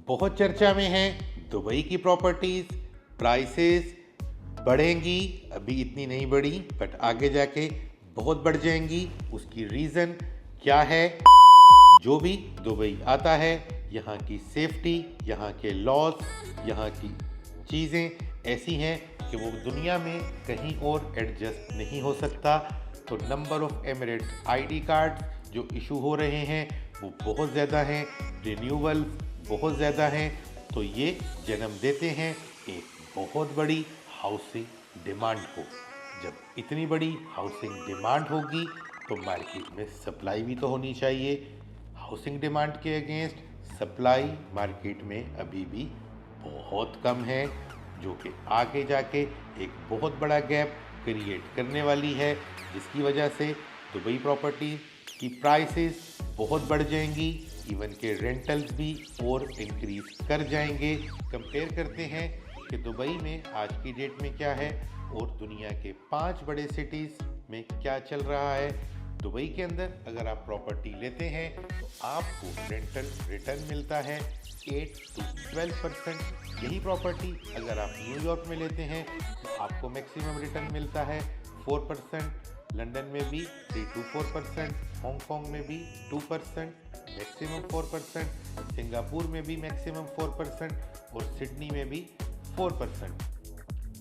बहुत चर्चा में है दुबई की प्रॉपर्टीज। प्राइसेस बढ़ेंगी, अभी इतनी नहीं बढ़ी बट आगे जाके बहुत बढ़ जाएंगी। उसकी रीज़न क्या है? जो भी दुबई आता है, यहाँ की सेफ्टी, यहाँ के लॉज, यहाँ की चीज़ें ऐसी हैं कि वो दुनिया में कहीं और एडजस्ट नहीं हो सकता। तो number of Emirates ID card जो इशू हो रहे हैं वो बहुत ज़्यादा हैं, रिन्यूअल बहुत ज़्यादा हैं। तो ये जन्म देते हैं एक बहुत बड़ी हाउसिंग डिमांड को। जब इतनी बड़ी हाउसिंग डिमांड होगी तो मार्केट में सप्लाई भी तो होनी चाहिए। हाउसिंग डिमांड के अगेंस्ट सप्लाई मार्केट में अभी भी बहुत कम है, जो कि आगे जाके एक बहुत बड़ा गैप क्रिएट करने वाली है, जिसकी वजह से दुबई प्रॉपर्टी की प्राइसेस बहुत बढ़ जाएंगी। इवन के रेंटल्स भी और इंक्रीज कर जाएंगे। कंपेयर करते हैं कि दुबई में आज की डेट में क्या है और दुनिया के 5 बड़े सिटीज़ में क्या चल रहा है। दुबई के अंदर अगर आप प्रॉपर्टी लेते हैं तो आपको रेंटल रिटर्न मिलता है 8 to 12%। यही प्रॉपर्टी अगर आप न्यूयॉर्क में लेते हैं तो आपको मैक्सिमम रिटर्न मिलता है 4%। लंदन में भी 3 to 4%, हांगकांग में भी 2%, मैक्सिमम 4%, सिंगापुर में भी मैक्सिमम 4% और सिडनी में भी 4%।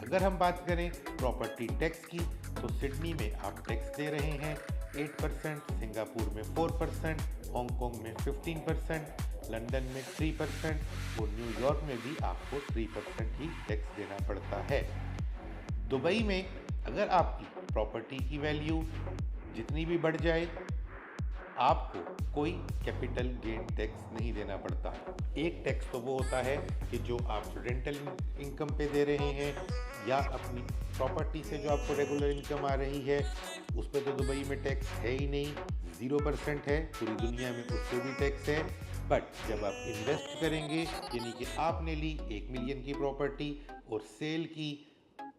अगर हम बात करें प्रॉपर्टी टैक्स की तो सिडनी में आप टैक्स दे रहे हैं 8%, सिंगापुर में 4%, हांगकांग में 15%, लंदन में 3% और न्यूयॉर्क में भी आपको 3% ही टैक्स देना पड़ता है। दुबई में अगर आपकी प्रॉपर्टी की वैल्यू जितनी भी बढ़ जाए, आपको कोई कैपिटल गेन टैक्स नहीं देना पड़ता। एक टैक्स तो वो होता है कि जो आप रेंटल इनकम पे दे रहे हैं या अपनी प्रॉपर्टी से जो आपको रेगुलर इनकम आ रही है, उस पर तो दुबई में टैक्स है ही नहीं, 0% है। पूरी दुनिया में उससे भी टैक्स है। बट जब आप इन्वेस्ट करेंगे, यानी कि आपने ली 1 मिलियन की प्रॉपर्टी और सेल की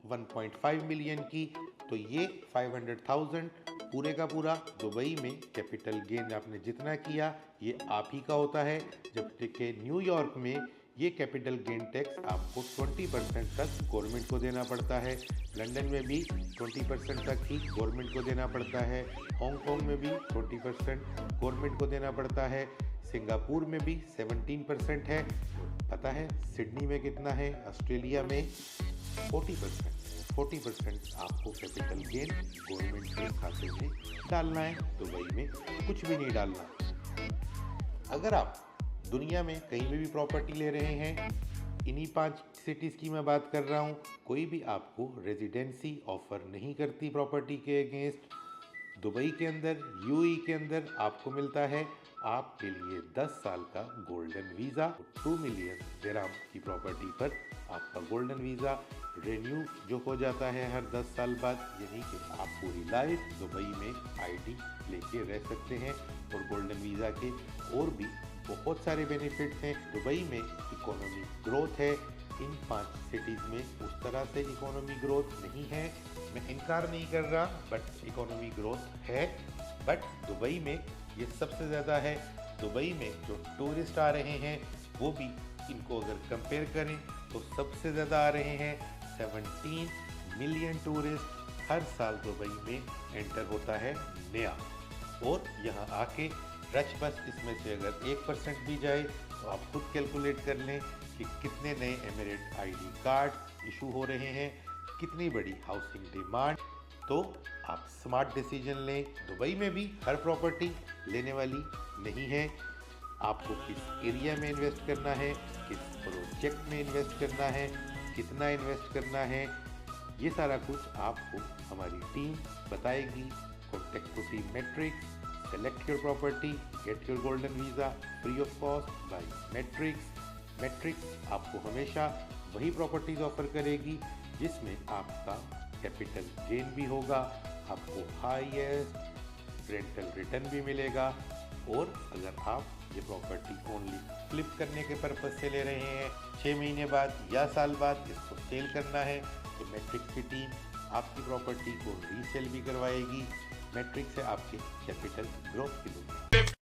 1.5 मिलियन की, तो ये 500,000 पूरे का पूरा दुबई में कैपिटल गेन आपने जितना किया ये आप ही का होता है। जबकि न्यूयॉर्क में ये कैपिटल गेन टैक्स आपको 20% तक गवर्नमेंट को देना पड़ता है। लंदन में भी 20% तक ही गवर्नमेंट को देना पड़ता है। हांगकांग में भी 20% गवर्नमेंट को देना पड़ता है। सिंगापुर में भी 17% है। पता है सिडनी में कितना है? ऑस्ट्रेलिया में 40% आपको कैपिटल गेन गवर्नमेंट के खाते में डालना है। दुबई में कुछ भी नहीं डालना। अगर आप दुनिया में कहीं भी प्रॉपर्टी ले रहे हैं, इन्हीं 5 सिटीज़ की मैं बात कर रहा हूँ, कोई भी आपको रेजिडेंसी ऑफर नहीं करती प्रॉपर्टी के अगेंस्ट। दुबई के अंदर, यूएई के अंदर आपको मिलता है आपके लिए 10 साल का गोल्डन वीज़ा। 2 मिलियन दिरहम की प्रॉपर्टी पर आपका गोल्डन वीज़ा रिन्यू जो हो जाता है हर 10 साल बाद, यानी कि आप पूरी लाइफ दुबई में आईडी लेके रह सकते हैं। और गोल्डन वीज़ा के और भी बहुत सारे बेनिफिट्स हैं। दुबई में इकोनॉमी ग्रोथ है। इन 5 सिटीज़ में उस तरह से इकोनॉमी ग्रोथ नहीं है, मैं इनकार नहीं कर रहा, बट इकोनॉमी ग्रोथ है। बट दुबई में ये सबसे ज़्यादा है। दुबई में जो टूरिस्ट आ रहे हैं वो भी इनको अगर कंपेयर करें तो सबसे ज़्यादा आ रहे हैं। 17 मिलियन टूरिस्ट हर साल दुबई में एंटर होता है नया। और यहाँ आके रच बस इसमें से अगर 1% भी जाए तो आप खुद कैलकुलेट कर लें कि कितने नए एमिरेट आईडी कार्ड इशू हो रहे हैं, कितनी बड़ी हाउसिंग डिमांड। तो आप स्मार्ट डिसीजन लें। दुबई में भी हर प्रॉपर्टी लेने वाली नहीं है। आपको किस एरिया में इन्वेस्ट करना है, किस प्रोजेक्ट में इन्वेस्ट करना है, कितना इन्वेस्ट करना है, ये सारा कुछ आपको हमारी टीम बताएगी। Contact to team Matrix, select your property, get your golden visa free of cost by Matrix. Matrix आपको हमेशा वही प्रॉपर्टीज ऑफर करेगी जिसमें आपका कैपिटल गेन भी होगा, आपको हाईएस्ट रेंटल रिटर्न भी मिलेगा। और अगर आप ये प्रॉपर्टी ओनली फ्लिप करने के पर्पज़ से ले रहे हैं, 6 महीने बाद या साल बाद इसको सेल करना है, तो मैट्रिक्स की टीम आपकी प्रॉपर्टी को रीसेल भी करवाएगी। मैट्रिक्स है आपके कैपिटल ग्रोथ की दुनिया।